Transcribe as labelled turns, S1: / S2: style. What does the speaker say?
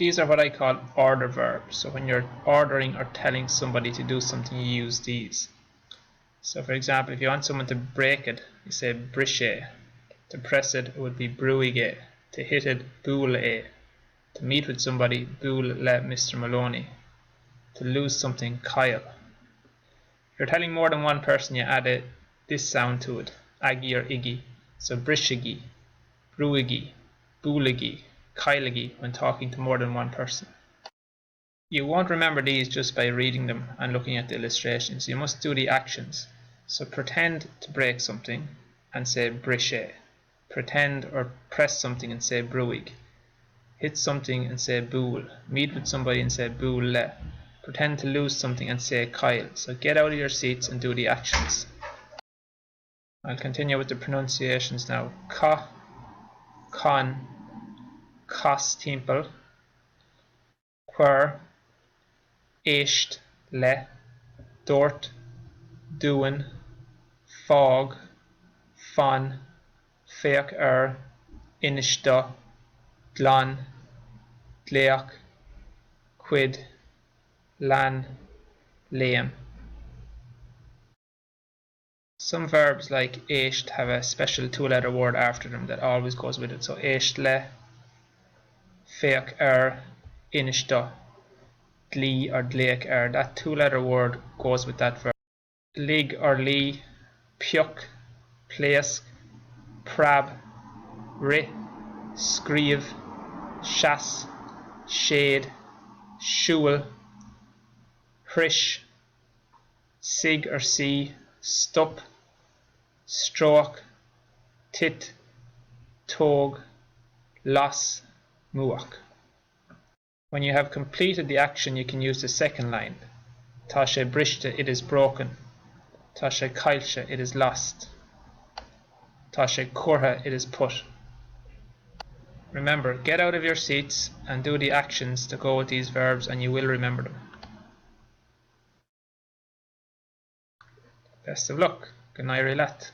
S1: These are what I call order verbs. So when you're ordering or telling somebody to do something, you use these. So for example, if you want someone to break it, you say brishe. To press it, it would be bruige. To hit it, boule. To meet with somebody, boule le Mr. Maloney. To lose something, Kyle. If you're telling more than one person, you add this sound to it, aggy or iggy. So brishigi, bruigi, bouligi, Kyligi when talking to more than one person. You won't remember these just by reading them and looking at the illustrations. You must do the actions. So pretend to break something and say brishe. Pretend or press something and say bruig. Hit something and say boule. Meet with somebody and say boule. Pretend to lose something and say Kyle. So get out of your seats and do the actions. I'll continue with the pronunciations now. Ka, con, cos timple, quer, éist, le, dort, doin, fog, fan, féach inista, glan, gleach, quid, lan, leam. Some verbs like éist have a special two-letter word after them that always goes with it. So éist le, féach inista, dlí or dleach that two-letter word goes with that verb. Lig or li, piuch, place, prab, ri, scríomh, seas, shade, siúil, hrish, sig or si, stop, stroke, tit, tog, las, muach. When you have completed the action, you can use the second line. Tá sé briste, it is broken. Tá sé cailse, it is lost. Tá sé curtha, it is put. Remember, get out of your seats and do the actions to go with these verbs and you will remember them. Best of luck. Good night, Rilat.